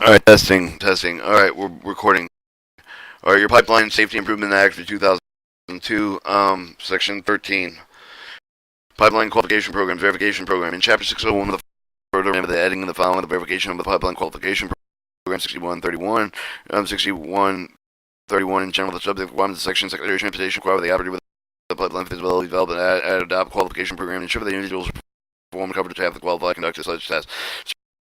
All right, testing. All right, we're recording. All right, your Pipeline Safety Improvement Act of 2002, Section 13, Pipeline Qualification Program, Verification Program. In Chapter 601 of the further of the adding and the following, the verification of the Pipeline Qualification Program 6131, 6131 in general, the subject requirements of Section Secretary of Transportation require the operator with the pipeline feasibility develop and adopt qualification program and ensure that the individuals perform covered to have the qualified conduct such tests.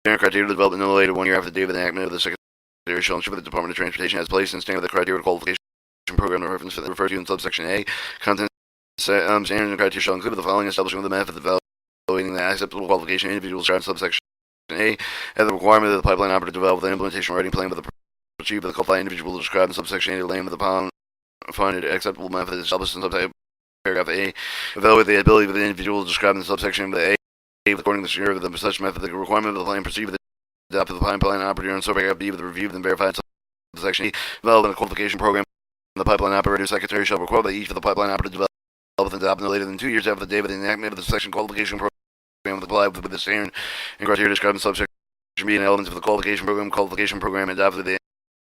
Standard criteria developed no later 1 year after the date of enactment of the Secretary shall ensure that the Department of Transportation has placed and standard the criteria qualification program referred to in subsection A. Content standards and criteria shall include the following: establishing the method of evaluating the acceptable qualification individuals described in subsection A, and the requirement that the pipeline operator develop the implementation writing plan with the achieve the qualified individual described in subsection A, the name of the pound funded acceptable method established in subsection paragraph A, evaluate the ability of the individual described in subsection A, according to the secure of the such method, the requirement of the plan proceed with the adopt of the pipeline operator, and subparagraph B with the review and verified subsection E, develop a qualification program. The pipeline operator secretary shall require that each of the pipeline operators develop and adopt no later than 2 years after the date of the enactment of the section qualification program with comply with the standard and criteria described in subsection B and elements of the qualification program adopted the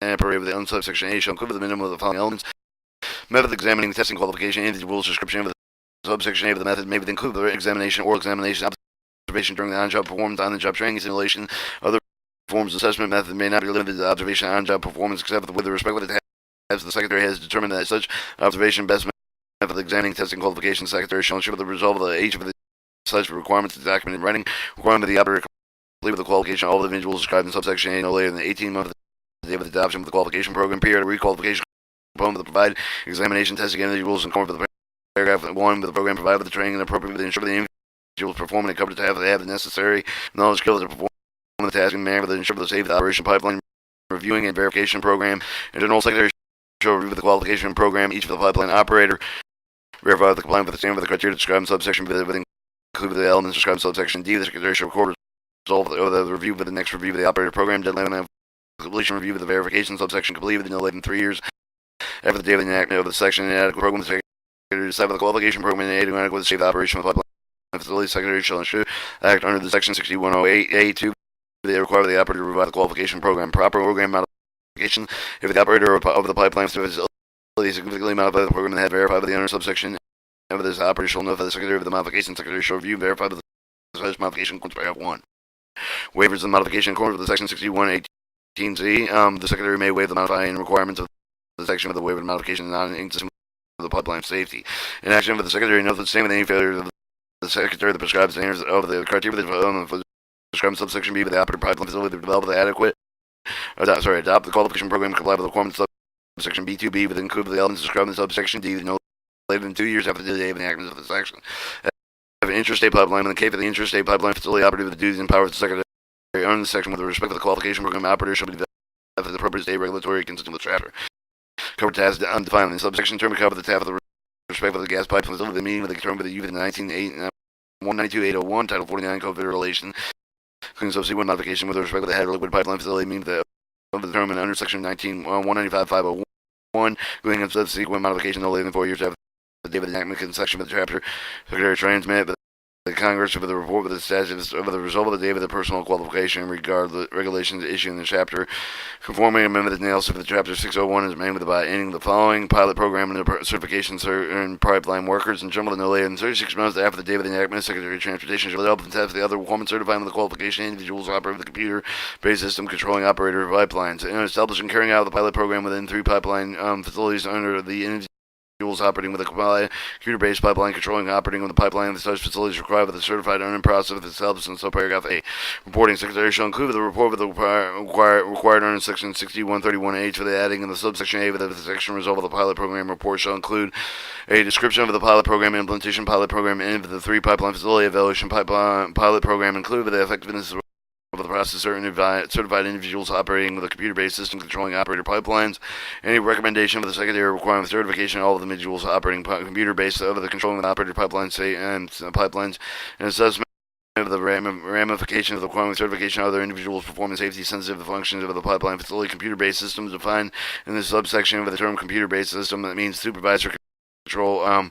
operator with the subsection A shall include the minimum of the following elements: method examining testing qualification, individual's description of the subsection A of the method may include the examination, oral examination, observation during the on-job performance, on-the-job training, simulation. Other forms of assessment method may not be limited to observation on-job performance, except with respect to the tasks the Secretary has determined that such observation best method examining testing qualification. Secretary shall ensure the result of each of the such requirements is documented in writing. Requirement of the operator complete with the qualification all of the individuals described in subsection A no later than 18 months of the date of the adoption of the qualification program. Period. A requalification component of the provide examination testing individuals in accordance with the paragraph 1 with the program provided with the training and appropriate to ensure the individuals performing and covered to have the necessary knowledge skills to perform the task in manner that ensure the safety of the operation pipeline reviewing and verification program. And General Secretary shall review the qualification program each of the pipeline operator, verify the compliance with the standard of the criteria described in subsection B with include the elements described in subsection D. The Secretary shall record result of the review with the next review of the operator program deadline of completion review of the verification subsection completed no later than 3 years after the date of the enactment of the section and adequate program. The Secretary to decide the qualification program and aid adequate to save the operation of the pipeline facility. Secretary shall ensure act under the section 6108A2. They require the operator to provide the qualification program proper program modification if the operator of the pipeline facility significantly modify the program and had verified by the under subsection of this operator shall notify the Secretary of the modification. Secretary shall review and verify the such modification according to paragraph 1. Waivers of modification according to the section 6118Z. The Secretary may waive the modifying requirements of the section of the waiver modification non-inconsistent with the pipeline safety. In action of the Secretary notes the same with any failure of the Secretary that prescribes standards of the criteria that described subsection B with the operator pipeline facility to develop the adequate adopt the qualification program to comply with the requirements of subsection B2B with include the elements described in subsection D no later than 2 years after the day of enactment of the section. Have an interstate pipeline in the case of the interstate pipeline facility operator with the duties and powers of the Secretary under the section with respect to the qualification program operator shall be developed for the appropriate state regulatory consistent with the chapter. Covered tasks undefined in subsection term to cover the tab of the respect of the gas pipe facility, the meaning of the term with the youth in 192.801, Title 49 Code of Relation, including subsequent C1 modification with respect to the head liquid pipeline facility, meaning the term under section 195.501, including a subsequent modification no later than 4 years after the date of the enactment section of the chapter. Secretary transmit the Congress with the report with the statutes of the result of the date of the personal qualification regard the regulations issued in the chapter. Conforming amendment analysis of the chapter 601 is made by ending the following pilot program and the certification and pipeline workers in general no later than 36 months after the date of the enactment. Secretary of Transportation shall help and test the other requirements certifying the qualification individuals operate the computer-based system controlling operator of pipelines and establishing carrying out the pilot program within 3 pipeline facilities under the operating with a computer-based pipeline controlling operating with the pipeline of such facilities required with a certified process of itself in subparagraph A. Reporting Secretary shall include the report with the required under section 6131H for the adding in the subsection A with the section result of the pilot program report shall include a description of the pilot program implementation pilot program and the 3 pipeline facility evaluation pilot program included with the effectiveness of the process certified individuals operating with a computer-based system controlling operator pipelines. Any recommendation of the Secretary requiring certification of all of the individuals operating computer-based of the controlling with operator pipelines and assessment of the ramification of the requirement certification of other individuals performing safety-sensitive functions of the pipeline facility computer-based systems defined in the subsection of the term computer-based system. That means supervisor control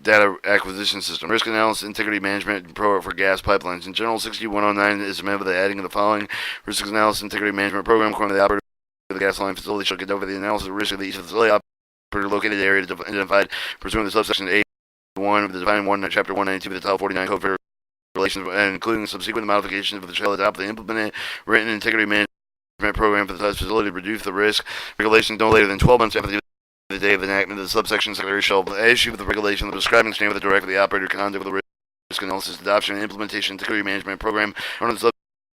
data acquisition system. Risk analysis, integrity management program for gas pipelines. In general, 6109 is amended by the adding of the following: risk analysis, integrity management program. According to the operator of the gas line facility, shall conduct the analysis of risk of each facility operator located area identified pursuant to subsection A1 of the Defining 1, Chapter 192 of the Title 49 Code of Regulations, and including subsequent modifications of the shall adopt the implemented written integrity management program for the such facility to reduce the risk. Regulations no later than 12 months after the day of enactment of the subsection secretary shall issue the regulation prescribing standard with the direct of the operator conduct of the risk analysis, adoption, and implementation integrity management program. Under the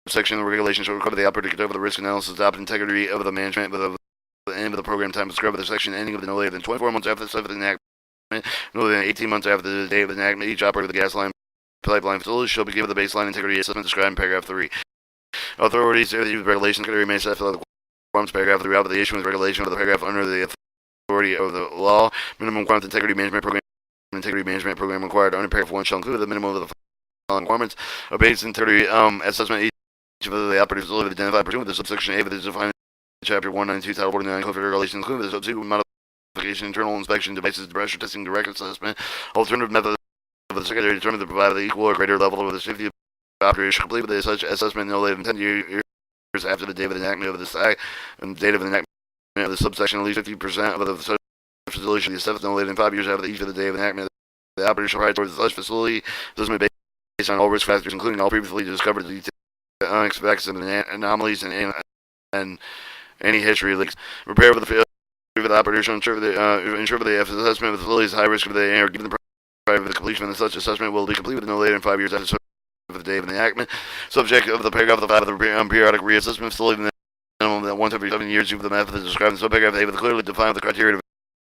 subsection, the regulation shall require the operator to conduct the risk analysis, adopt integrity of the management with the end of the program time prescribed by the section ending of no later than 24 months after the enactment, no later than 18 months after the day of enactment. Each operator of the gas line pipeline facility shall be given the baseline integrity assessment described in paragraph 3. Authorities to the regulation secretary may set the requirements paragraph 3 out of the issuance regulation of the paragraph under the authority of the law. Minimum requirements integrity management program required under paragraph 1 shall include the minimum of the following requirements: a base integrity assessment each of the operators will identify pursuant with the subsection A of the defined chapter 192 title 49 code of regulations, including the subsequent modification, internal inspection, devices, pressure testing, direct assessment, alternative methods of the secretary determined to provide the equal or greater level of the safety of the operation complete with such assessment no later than 10 years after the date of the enactment of this act and the date of the enactment of the subsection. At least 50% of the facility should be assessed no later than 5 years after each of the day of enactment. The operator shall provide towards such facility assessment based on all risk factors, including all previously discovered unexpected anomalies and any history leaks. Repair for the operator shall ensure the assessment of the facility is high risk of the air, given the prior the completion of such assessment will be completed no later than 5 years after the day of the enactment. Subject of the paragraph of the 5 of the periodic reassessment facility minimum that once every 7 years due to the method described in subparagraph A with clearly defined the criteria of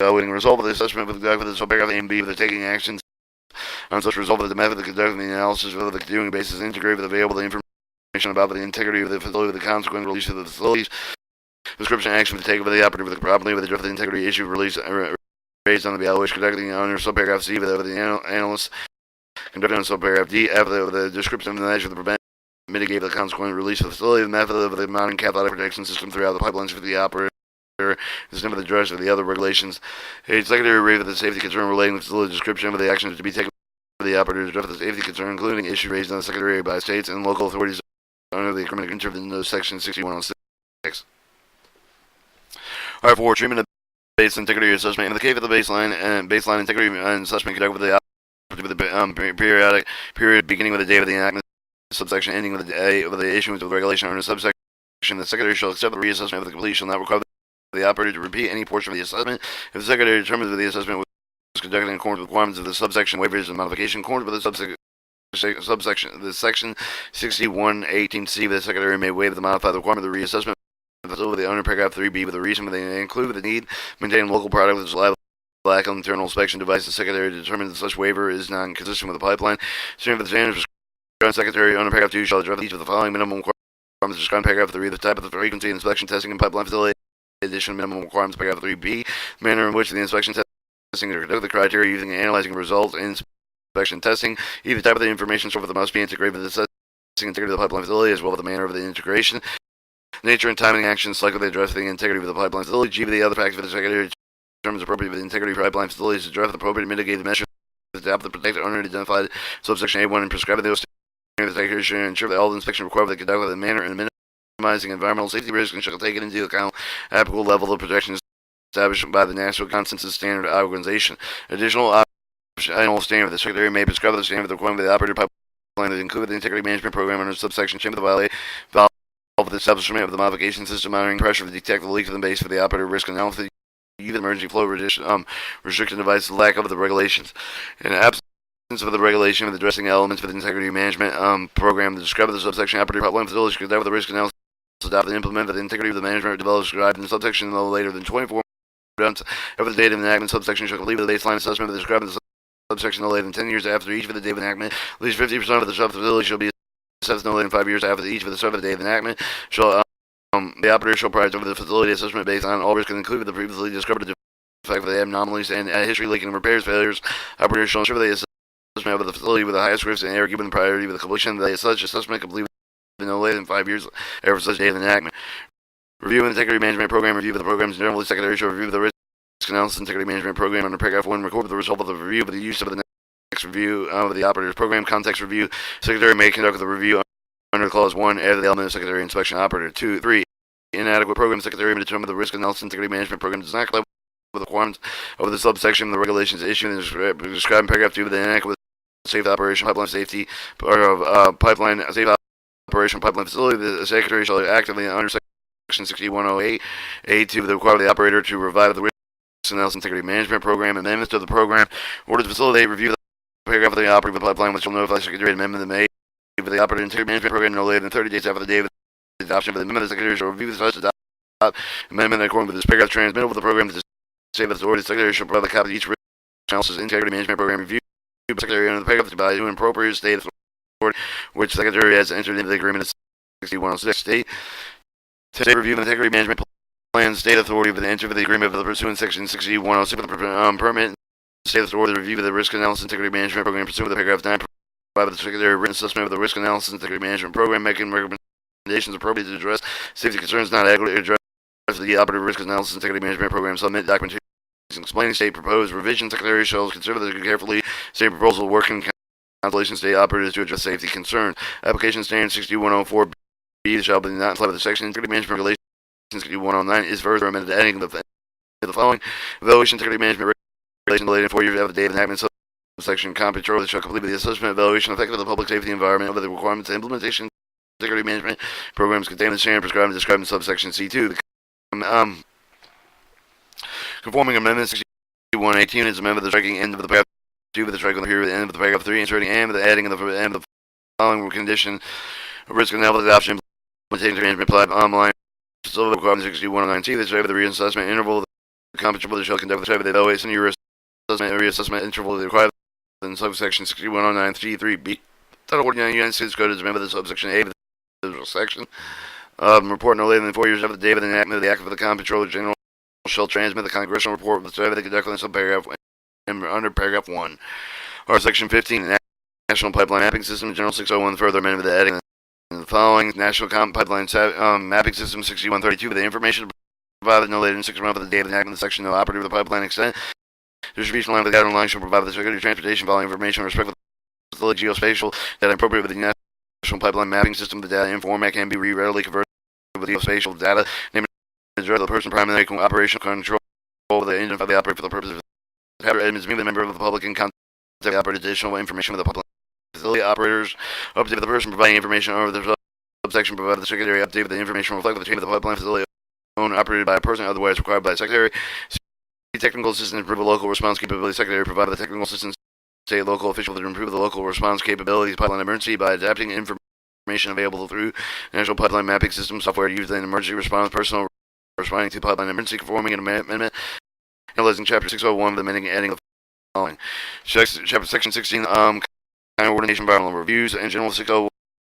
evaluating result of the assessment with the subparagraph A and B with the taking actions on such result of the method of conducting the analysis of the continuing basis integrate with available information about the integrity of the facility with the consequent release of the facilities. Description action to take over the operator with the property with the drift of the integrity issue release based on the evaluation conducting under subparagraph C with the analyst conducted on subparagraph D after the description of the measure to prevent mitigate the consequent release of the facility, the method of the mounting catalytic protection system throughout the pipelines for the operator, the system of the dress of the other regulations. A secondary review of the safety concern relating to the facility description of the actions to be taken by the operator to address the safety concern, including issues raised on the secretary by states and local authorities under the criminal intervention of section 6106. Alright, for treatment of base integrity assessment. In the case of the baseline integrity assessment conducted with the period beginning with the date of the enactment, subsection ending with the day of the issuance of the regulation under subsection, the secretary shall accept the reassessment of the complete, shall not require the operator to repeat any portion of the assessment. If the secretary determines that the assessment was conducted in accordance with requirements of the subsection waivers and modification, according with the subsection, the section 6118C, the secretary may waive the modified requirement of the reassessment of the under paragraph 3B with the reason they include the need to maintain local product with its lack of internal inspection device. The secretary determines that such waiver is not consistent with the pipeline. Standard for the standards prescribed secretary under paragraph 2 shall address each of the following minimum requirements described in paragraph 3: the type of the frequency of inspection testing and pipeline facility. Additional minimum requirements paragraph 3B, manner in which the inspection testing are conducted, the criteria using and analyzing results in inspection testing, either type of the information source that must be integrated with the testing integrity of the pipeline facility, as well as the manner of the integration, nature and timing actions likely to address the integrity of the pipeline facility. G, the other factors for the secretary determines appropriate with the integrity of pipeline facilities to address the appropriate mitigated measures to adopt the protected owner identified subsection A1 and prescribe those standards. The secretary should ensure that all the inspection required for the conduct of the manner and minimizing environmental safety risk and shall take into account applicable level of protection established by the National Consensus Standard Organization. Additional standard: the secretary may prescribe the standard requirement of the operator pipeline that include the integrity management program under subsection chamber the violate of the establishment of the modification system monitoring pressure to detect the leak of the base for the operator risk analysis, even emergency flow restriction device, the lack of the regulations. In absence of the regulation of the addressing elements for the integrity management program, the describe of the subsection operator pipeline facility should conduct the risk analysis, adopt and implement the integrity of the management developed described in the subsection no later than 24 months after the date of enactment. Subsection shall complete the baseline assessment of the described in the subsection no later than 10 years after each of the date of enactment. At least 50% of the sub-facility shall be assessed no later than 5 years after each of the sub of the day of enactment. Shall the operator shall provide over the facility assessment based on all risks included the previously discovered defect of the anomalies and history leaking repairs failures. Operator shall ensure the assessment of the facility with the highest risks and error given the priority with the completion of the such assessment complete no later than 5 years after such date of enactment. Review and integrity management program. Review of the program's general secretary shall review the risk Analysis and Integrity Management Program under paragraph 1, record the result of the review of the use of the next review of the operator's program. Context review. Secretary may conduct the review under clause 1, add the element of secretary inspection operator. 2, 3. Inadequate program. Secretary may determine the risk analysis and integrity management program does not comply with the requirements of the subsection of the regulations issued and described in paragraph 2 of the inadequate safe operation pipeline safety or pipeline safe operation pipeline facility. The secretary shall actively under section 6108 A2 the require the operator to revive the risk analysis and integrity management program. Amendments to the program order to facilitate review of the paragraph of the operating of the pipeline, which will notify the secretary amendment made for the operating integrity management program no later than 30 days after the day of the adoption of the amendment. The secretary shall review such amendment according with this paragraph transmittal with the program to the state authority. The secretary shall provide a copy of each risk analysis and integrity management program review. The secretary under the paragraph by an appropriate state authority which the secretary has entered into the agreement of 6106 state. State review of the integrity management plan. State authority with the enter of the agreement of the pursuant section 6106 of the permit. State authority to review of the risk analysis and integrity management program pursuant to the paragraph 9. Provide the secretary a written assessment of the risk analysis and integrity management program, making recommendations appropriate to address safety concerns not adequately addressed the operative risk analysis and integrity management program. Submit documentation explaining state proposed revision. Secretary shall consider carefully state proposal working consultation state operators to address safety concerns. Application standard 6104B shall be not applied with the section integrity management regulations 6109 is further amended adding the following evaluation integrity management regulation related 4 years after the date of enactment. Section control shall complete the assessment evaluation effect of the public safety environment of the requirements and implementation integrity management programs contained in the standard prescribed and described in subsection C2. Conforming amendment 6118 is amended the striking end of the paragraph 2 with the striking here at the end of the paragraph 3, inserting and with the adding of the end of the following condition of risk analysis adoption implementation management applied online. So requirement 6119 the study of the reassessment interval the compatible shall conduct the study of the evaluation reassessment interval required in subsection 6109 C3B. Title 49 United States Code is amended the subsection A of the section. Report no later than 4 years after the date of the enactment of the Act of the Comptroller General shall transmit the congressional report of the study of the conduct in subparagraph under paragraph 1. Or section 15 National Pipeline Mapping System General 601 further amendment with the adding the following National Pipeline Mapping System 6132 with the information provided no later than 6 months after the date of the enactment of the section no operative of the pipeline extent. Distribution line of the guideline line shall provide the Secretary of Transportation following information with respect to the geospatial data appropriate with the National Pipeline Mapping System. The data in format can be readily converted with geospatial data. Name and address of the person primarily operational control of the engine of the operator for the purpose of the Edmonds being the member of the public and contact the operator additional information with the public facility operators. Update of the person providing information over the subsection provided the Secretary. Update of the information reflected the chain of the pipeline facility owned operated by a person otherwise required by the Secretary. Technical assistance improve the local response capability. Secretary provided the technical assistance state local official to improve the local response capabilities pipeline emergency by adapting information available through National Pipeline Mapping System software used in emergency response personnel responding to pipeline emergency, conforming an amendment analyzing chapter 601 of the amending and adding the following chapter section 16 coordination environmental reviews and general 601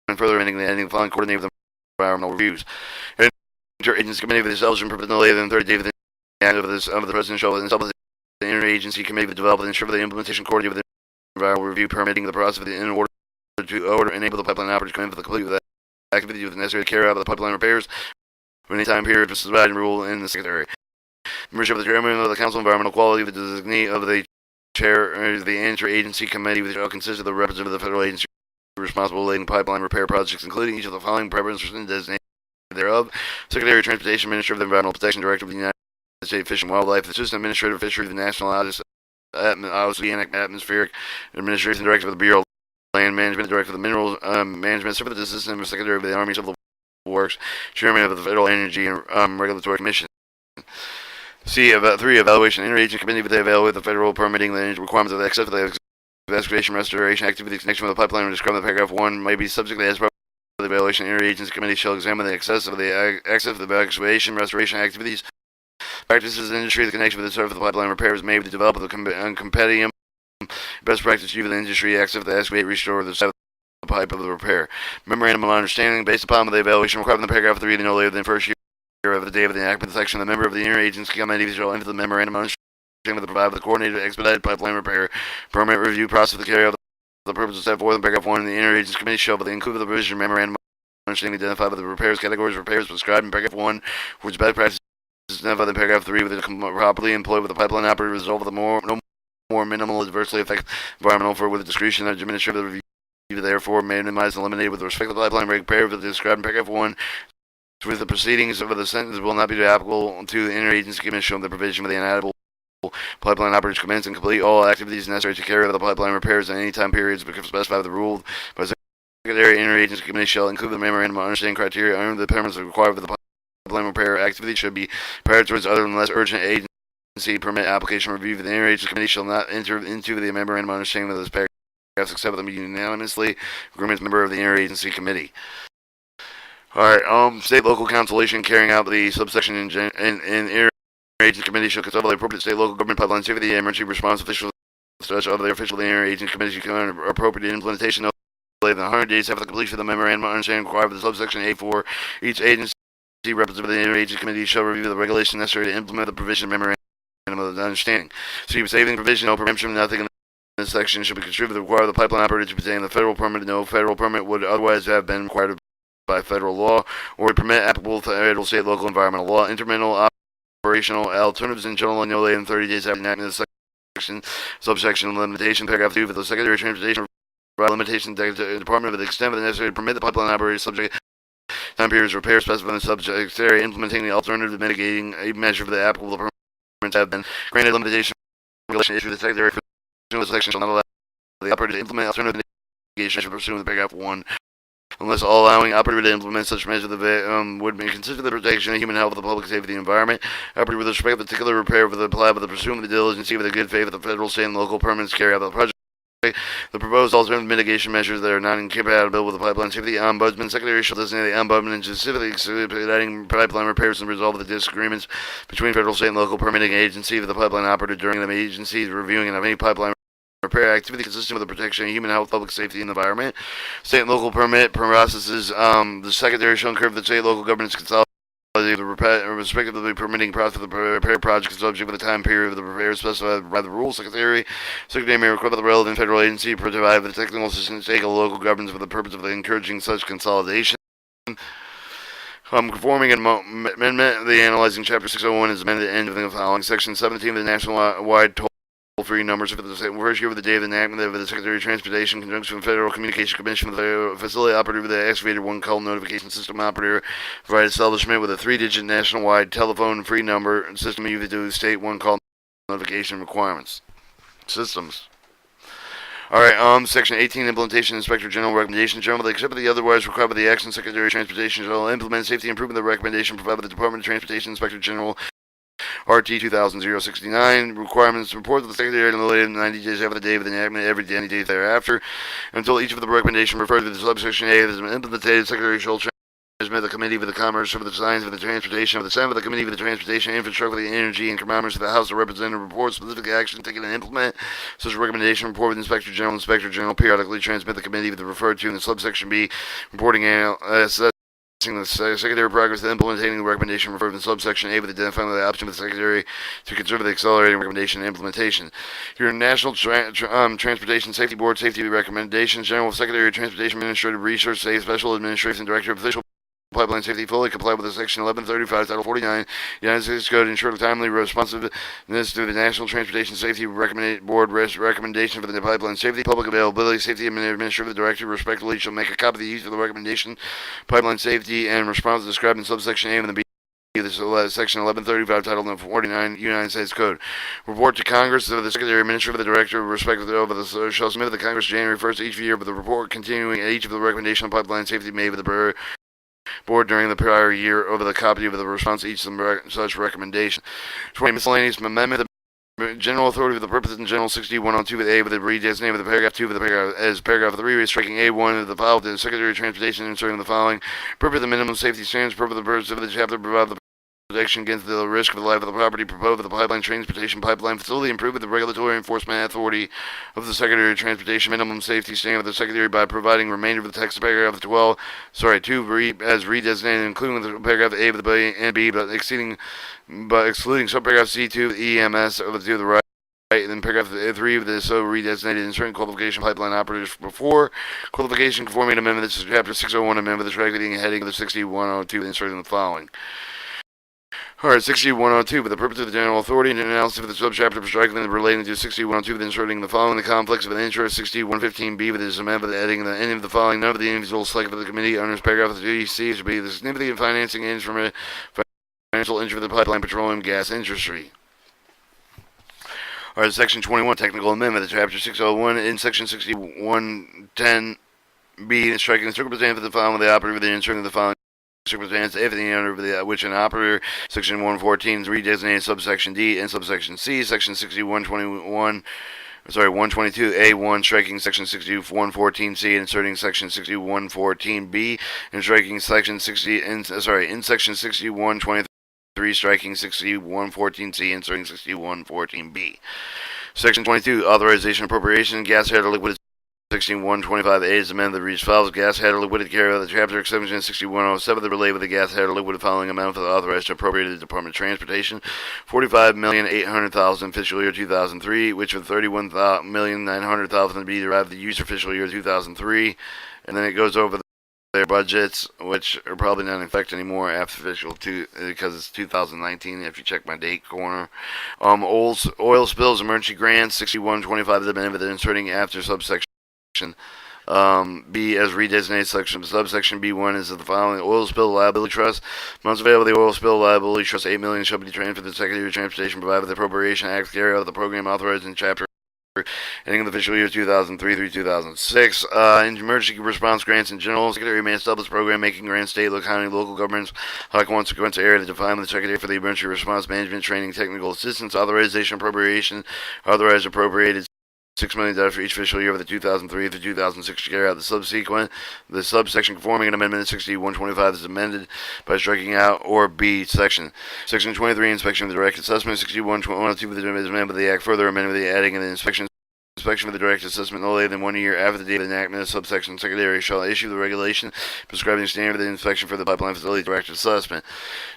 and further amending and adding the following coordinate with environmental reviews. Interagency committee with themselves and no later than 30 days of the President shall establish the interagency committee to develop and ensure the implementation coordinate with the environmental review permitting the process of the in order to enable the pipeline operators to come in for the complete with that activity with the necessary care of the pipeline repairs for any time period prescribed and rule in the Secretary. Membership of the Chairman of the Council of Environmental Quality, the designee of the Chair of the Interagency Committee, which shall consist of the representative of the federal agency responsible for leading pipeline repair projects, including each of the following preferences and designated thereof: Secretary of Transportation, Minister of the Environmental Protection, Director of the United States Fish and Wildlife, Assistant Administrator of Fisheries, the National Oceanic Atmospheric Administration, Director of the Bureau of Land Management, Director of the Minerals Management, Service Assistant Secretary of the Army Civil Works, Chairman of the Federal Energy and Regulatory Commission. C. 3. Evaluation Interagency Committee with the evaluate the federal permitting the requirements of the except for the excavation restoration activities in connection with the pipeline described in paragraph 1 may be subject to as part of the evaluation. Interagency Committee shall examine the excess of the excavation restoration activities practices in the industry, the connection with the service of the pipeline repairs may be developed with a compendium best practice used in the industry, except the excavate, restore the pipe of the repair. Memorandum of understanding based upon the evaluation required in the paragraph 3 no later than first year of the day of the enactment section. The member of the interagency committee shall enter the memorandum of understanding with the provide the coordinated expedited pipeline repair permit review process to carry out the purposes set forth in paragraph 1. The interagency committee shall include the provision memorandum of understanding identified by the repairs categories repairs prescribed in paragraph 1 which best practices identified in paragraph 3 with the properly employed with the pipeline operator resolve of the no more minimal adversely affect environmental for with discretion and administrative review. Therefore, may minimize and eliminate with respect to the pipeline repair of the described in paragraph 1 with the proceedings of the sentence will not be applicable to the interagency commission of the provision of the inedible pipeline operators commence and complete all activities necessary to carry out the pipeline repairs at any time periods specified by the rule by the secondary interagency committee shall include the memorandum of understanding criteria under the permits required for the pipeline repair activity should be prior towards other than less urgent agency permit application review. The interagency committee shall not enter into the memorandum of understanding of this paragraph except with a unanimously agreement member of the interagency committee. Alright, state local councilation carrying out the subsection in interagency committee shall consult with the appropriate state local government pipeline safety and emergency response officials such other official of the interagency committee can appropriate implementation no later than 100 days after the completion of the memorandum of understanding required for the subsection A4. Each agency representative of the interagency committee shall review the regulation necessary to implement the provision of memorandum of understanding. So saving provision, no preemption, nothing in this section should be construed to require the pipeline operator to obtain the federal permit. No federal permit would otherwise have been required by federal law or would permit applicable federal, state, local environmental law. Intermittent operational alternatives in general no later than 30 days after enactment of this section. Subsection limitation, paragraph 2 for the secondary transportation limitation, the department of the extent of the necessary to permit the pipeline operator subject time periods repair specified in the subject area implementing the alternative mitigating a measure for the applicable permits have been granted limitation regulation issue the secondary section shall not allow the operator to implement alternative mitigation measure pursuant to paragraph 1 unless allowing operator to implement such measure would be consistent with the protection of human health, the public safety, the environment. Operator with respect to the particular repair for the plat with the pursuant of the diligence with the good faith of the federal, state, and local permits carry out the project. The proposed alternative mitigation measures that are not incompatible with the pipeline safety, the ombudsman secretary shall designate the ombudsman and specifically expediting pipeline repairs and resolve the disagreements between federal, state, and local permitting agency of the pipeline operator during the agency's reviewing of any pipeline repair activity consistent with the protection of human health, public safety, and the environment. State and local permit processes. The secretary shall incur the state and local government's consolidated respectively permitting process of the repair project is subject to the time period of the repair specified by the rules. Secretary may request the relevant federal agency to provide the technical assistance to state and local governments for the purpose of encouraging such consolidation. Conforming an amendment, the analyzing chapter 601 is amended at the end of the following section 17 of the nationwide toll-free numbers for the first year of the day of the enactment of the Secretary of Transportation, conjunction with the Federal Communication Commission, with the facility operator with the excavator one call notification system operator, provide establishment with a 3-digit nationwide telephone free number system used to state one call notification requirements. Systems. Alright, section 18, implementation, Inspector General recommendation. General, except for the otherwise required by the action, Secretary of Transportation shall implement safety improvement the recommendation provided by the Department of Transportation Inspector General RT 2000-069 requirements report to the Secretary no later than 90 days after the day of the enactment, every 90 days thereafter, until each of the recommendations referred to the subsection A has been implemented. Secretary shall transmit the Committee for the Commerce, for the Science, for the Transportation, for the Senate, for the Committee for the Transportation, Infrastructure, for the Energy, and Commerce, for the House of Representatives report specific action taken and implement such recommendation report with Inspector General. Inspector General periodically transmit the Committee for the referred to in the subsection B reporting the Secretary progress to implementing the recommendation referred to in subsection A with identifying the option of the Secretary to consider the accelerating recommendation and implementation. Your National Transportation Safety Board safety recommendations. General Secretary of Transportation Administrative Research Safe Special Administration Director of Official Pipeline Safety fully comply with the Section 1135, Title 49, United States Code, ensure the timely responsiveness to the National Transportation Safety Board recommendation for the pipeline safety, public availability, safety administrative director respectively shall make a copy of the use of the recommendation, pipeline safety, and response described in subsection A and the B. This is Section 1135, Title 49, United States Code. Report to Congress of the Secretary, Administrator, the Director, respectively, of the shall submit to the Congress January 1st each year, with the report continuing at each of the recommendation of pipeline safety made with the Board during the prior year over the copy of the response to each such recommendation. 20. Miscellaneous amendment. The general authority for the purpose in General 6102A with the redesignated with the paragraph 2 of the paragraph as paragraph 3 striking A1 of the file to the Secretary of Transportation inserting the following purpose of the minimum safety standards, purpose of the purpose of the chapter provide the protection against the risk of the life of the property proposed with the pipeline transportation pipeline facility improve with the regulatory enforcement authority of the Secretary of Transportation minimum safety standard of the Secretary by providing remainder of the text of paragraph 2 as redesignated including the paragraph A of the B and B but excluding subparagraph C2 EMS of the right. And then paragraph 3 of the so redesignated in certain qualification pipeline operators before qualification conforming amendment. This is chapter 601 amendment. This regulating heading of the 6102 inserting the following. Alright, 6102, for the purpose of the general authority and analysis of the subchapter of striking and relating to 6102, with inserting the following, the conflicts of an interest, 6115B, with the amendment, with adding the ending of the following, none of the individuals selected for the committee under this paragraph of the GC should be the significant financing instrument, financial interest of the pipeline petroleum gas industry. Alright, section 21, technical amendment, the chapter 601, in section 6110B, striking the circumstance of the following, with the operator, with the inserting of the following circumstance, if any under which an operator, section 114 is redesignated subsection D and subsection C, section 122A1, striking section 6114C and inserting section 6114B, and striking section in section 6123, striking 6114C, inserting 6114B. Section 22, authorization appropriation, gas header liquid. 6125A is amended to read as follows: gas header liquid carry out the chapter exception 6107, the relay with the gas header liquid following amount for the authorized to appropriate the Department of Transportation, $45,800,000 fiscal year 2003, which with $31,900,000 to be derived the use for fiscal year 2003, and then it goes over their budgets, which are probably not in effect anymore after fiscal 2 because it's 2019. If you check my date corner, oil spills emergency grants 6125 is amended, inserting after subsection B as redesignated section. Subsection B1 is the following: oil spill liability trust. Amounts available to the oil spill liability trust, $8 million, shall be transferred to the Secretary of Transportation, provided the Appropriation Act to carry out the program authorized in chapter ending in the fiscal years 2003 through 2006. In emergency response grants in general, Secretary may establish program making grants, state, county, local governments, high consequence area to define the Secretary for the emergency response management training, technical assistance, authorization, appropriation, authorized appropriated $6 million for each fiscal year of the 2003 to 2006 to carry out the subsequent. The subsection conforming an amendment to 6125 is amended by striking out or B section. Section 23, inspection of the direct assessment. 6112 is amended by the Act, further amended by the adding of the inspection of the direct assessment no later than 1 year after the date of enactment of subsection. Secretary shall issue the regulation prescribing the standard of the inspection for the pipeline facility direct assessment.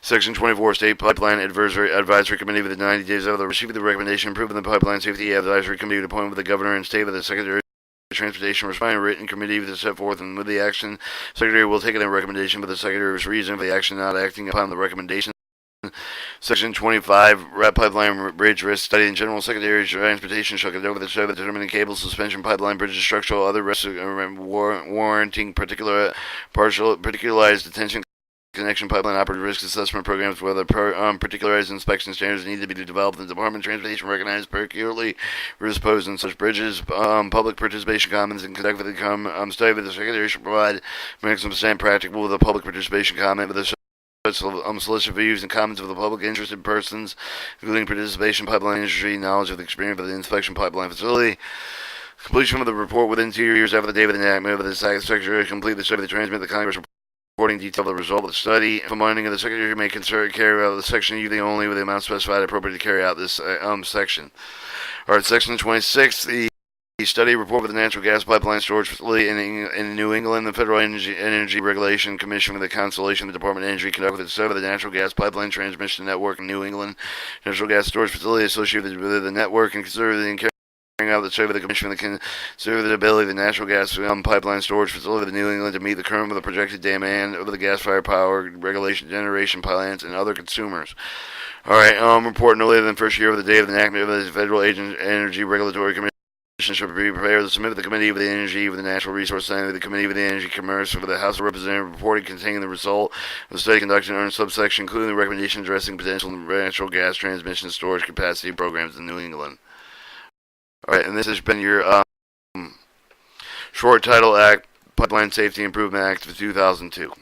Section 24, State Pipeline Advisory Committee within 90 days after the receipt of the recommendation approving the Pipeline Safety Advisory Committee to appoint with the governor and state with the Secretary of Transportation responding written committee to set forth, and with the action, Secretary will take a recommendation for the Secretary's reason for the action not acting upon the recommendation. Section 25, Rat Pipeline Bridge Risk Study. In general, Secretary of Transportation shall conduct the study of determining cable, suspension, pipeline, bridges, structural, other risks, warranting particularized detention, connection, pipeline operative risk assessment programs, whether particularized inspection standards need to be developed. The Department of Transportation recognizes peculiarly risks posed in such bridges. Public participation comments and conduct with the study with the Secretary should provide maximum percent practical with a public participation comment with the solicit views and comments of the public interested persons, including participation, pipeline industry, knowledge of the experience of the inspection pipeline facility. Completion of the report within 2 years after the date of the enactment of the Secretary to complete the study to transmit the Congress reporting detail of the result of the study. Finding of the Secretary may carry out the section using only with the amount specified appropriate to carry out this section. Alright, section 26, the study report for the natural gas pipeline storage facility in New England. The Federal Energy Regulation Commission with the Constellation of the Department of Energy conducted the study of the natural gas pipeline transmission network in New England. Natural gas storage facility associated with the network, and consider the carrying out the study of the Commission with the consider the ability of the natural gas pipeline storage facility of New England to meet the current of the projected demand of the gas-fired power regulation generation plants and other consumers. Alright, report no later than first year of the day of the enactment of the Federal Energy Regulatory Commission should be prepared to submit to the Committee with the Energy, with the Natural Resource Center, the Committee with the Energy Commerce, for the House of Representatives reporting containing the result of the study conducted under subsection, including the recommendation addressing potential natural gas transmission storage capacity programs in New England. Alright, and this has been your short title Act, Pipeline Safety Improvement Act of 2002.